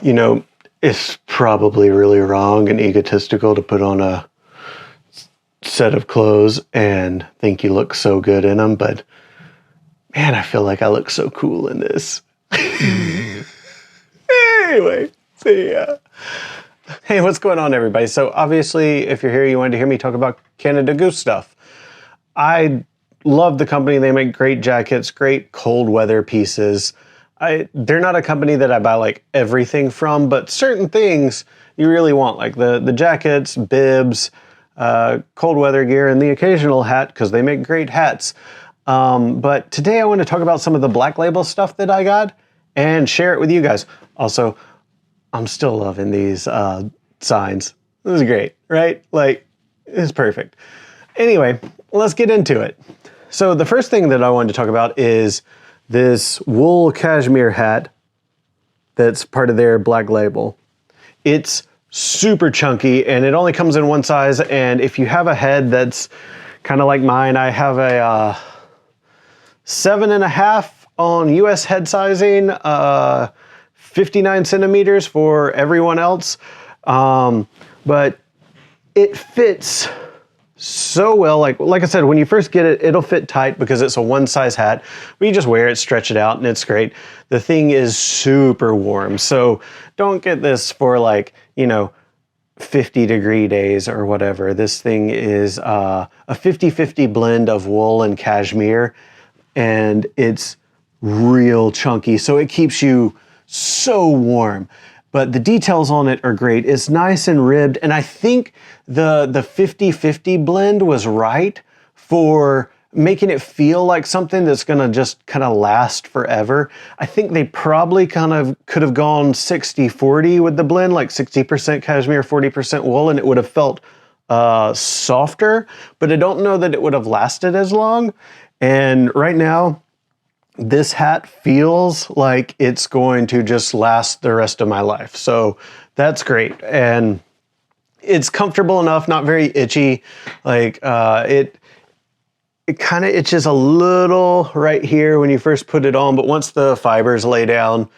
You know, it's probably really wrong and egotistical to put on a set of clothes and think you look so good in them, but man, I feel like I look so cool in this. Anyway, so yeah. Hey, what's going on, everybody? So obviously, if you're here, you wanted to hear me talk about Canada Goose stuff. I love the company. They make great jackets, great cold weather pieces. They're not a company that I buy like everything from, but certain things you really want, like the jackets, bibs, cold weather gear, and the occasional hat, because they make great hats. But today I want to talk about some of the Black Label stuff that I got and share it with you guys. Also, I'm still loving these signs. This is great, right? Like, it's perfect. Anyway, let's get into it. So the first thing that I wanted to talk about is this wool cashmere hat that's part of their Black Label. It's super chunky and it only comes in one size, and if you have a head that's kind of like mine, I have a 7.5 on US head sizing, 59 centimeters for everyone else, but it fits so well. Like I said, when you first get it, it'll fit tight because it's a one size hat, but you just wear it, stretch it out, and it's great. The thing is super warm, so don't get this for like, you know, 50-degree days or whatever. This thing is a 50-50 blend of wool and cashmere, and it's real chunky, so it keeps you so warm. But the details on it are great. It's nice and ribbed, and I think the 50-50 blend was right for making it feel like something that's gonna just kind of last forever. I think they probably kind of could have gone 60-40 with the blend, like 60% cashmere, 40% wool, and it would have felt softer, but I don't know that it would have lasted as long. And right now, this hat feels like it's going to just last the rest of my life. So that's great. And it's comfortable enough, not very itchy. Like it kind of itches a little right here when you first put it on, but once the fibers lay down,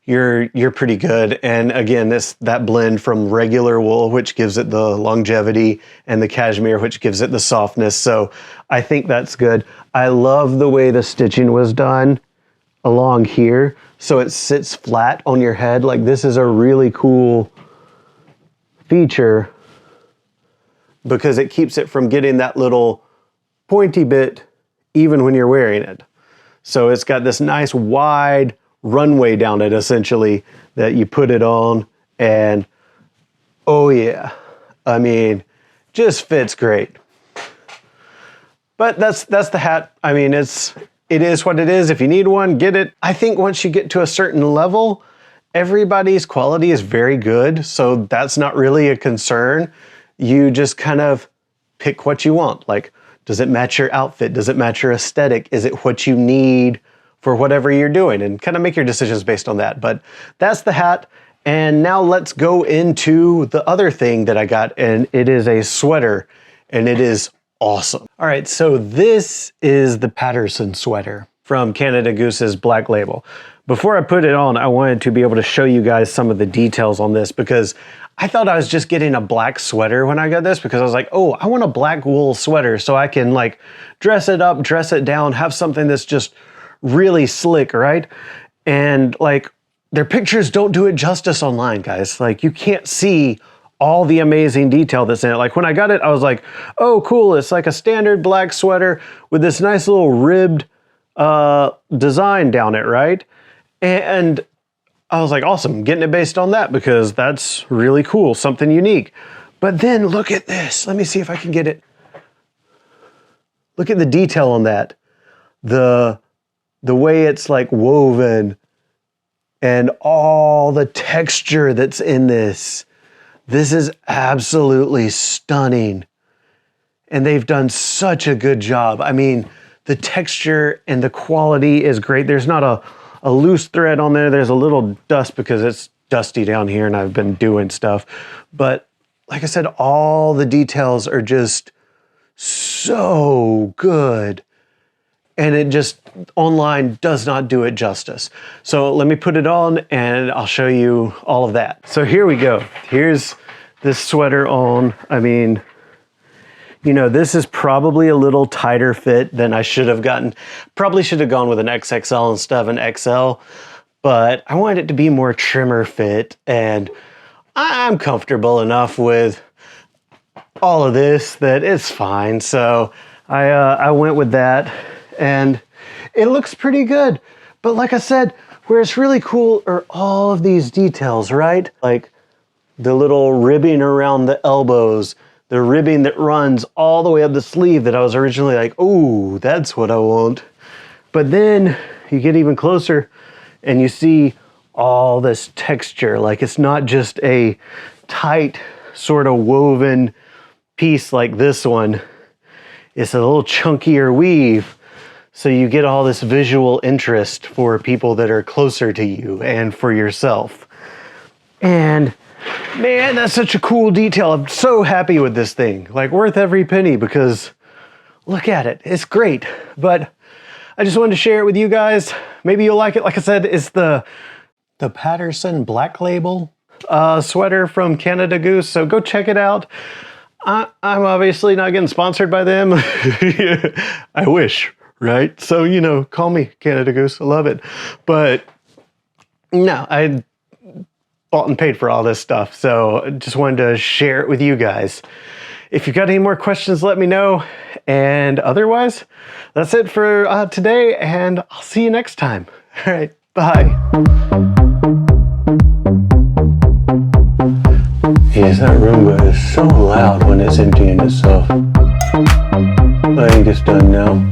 you're pretty good. And again, that blend from regular wool, which gives it the longevity, and the cashmere, which gives it the softness. So I think that's good. I love the way the stitching was done along here, so it sits flat on your head. Like, this is a really cool feature because it keeps it from getting that little pointy bit even when you're wearing it. So it's got this nice wide runway down it, essentially, that you put it on, and oh yeah, I mean, just fits great. But that's the hat. I mean, it is what it is. If you need one, get it. I think once you get to a certain level, everybody's quality is very good, so that's not really a concern. You just kind of pick what you want. Like, does it match your outfit? Does it match your aesthetic? Is it what you need for whatever you're doing? And kind of make your decisions based on that. But that's the hat. And now let's go into the other thing that I got, and it is a sweater, and it is awesome. All right, so this is the Patterson sweater from Canada Goose's Black Label. Before I put it on, I wanted to be able to show you guys some of the details on this, because I thought I was just getting a black sweater when I got this, because I was like, oh, I want a black wool sweater so I can like dress it up, dress it down, have something that's just really slick, right? And like, their pictures don't do it justice online, guys. Like, you can't see all the amazing detail that's in it. Like, when I got it, I was like, oh, cool. It's like a standard black sweater with this nice little ribbed design down it, right? And I was like, awesome, getting it based on that, because that's really cool, something unique. But then look at this. Let me see if I can get it. Look at the detail on that. The way it's like woven and all the texture that's in this. This is absolutely stunning. And they've done such a good job. I mean, the texture and the quality is great. There's not a loose thread on there. There's a little dust because it's dusty down here and I've been doing stuff. But like I said, all the details are just so good. and it just online does not do it justice. So let me put it on and I'll show you all of that. So here we go. Here's this sweater on. I mean, you know, this is probably a little tighter fit than I should have gotten. Probably should have gone with an XXL instead of an XL, but I wanted it to be more trimmer fit, and I'm comfortable enough with all of this that it's fine. So I went with that, and it looks pretty good. But like I said, where it's really cool are all of these details, right? Like the little ribbing around the elbows, the ribbing that runs all the way up the sleeve that I was originally like, oh, that's what I want. But then you get even closer and you see all this texture. Like it's not just a tight sort of woven piece like this one. It's a little chunkier weave. So you get all this visual interest for people that are closer to you and for yourself. And man, that's such a cool detail. I'm so happy with this thing. Like worth every penny, because look at it. It's great. But I just wanted to share it with you guys. Maybe you'll like it. Like I said, it's the Patterson Black Label sweater from Canada Goose. So go check it out. I'm obviously not getting sponsored by them. I wish, right? So, you know, call me Canada Goose. I love it. But no, I bought and paid for all this stuff. So I just wanted to share it with you guys. If you've got any more questions, let me know. And otherwise, that's it for today. And I'll see you next time. All right, bye. Yes, that Roomba is so loud when it's emptying itself. I think it's done now.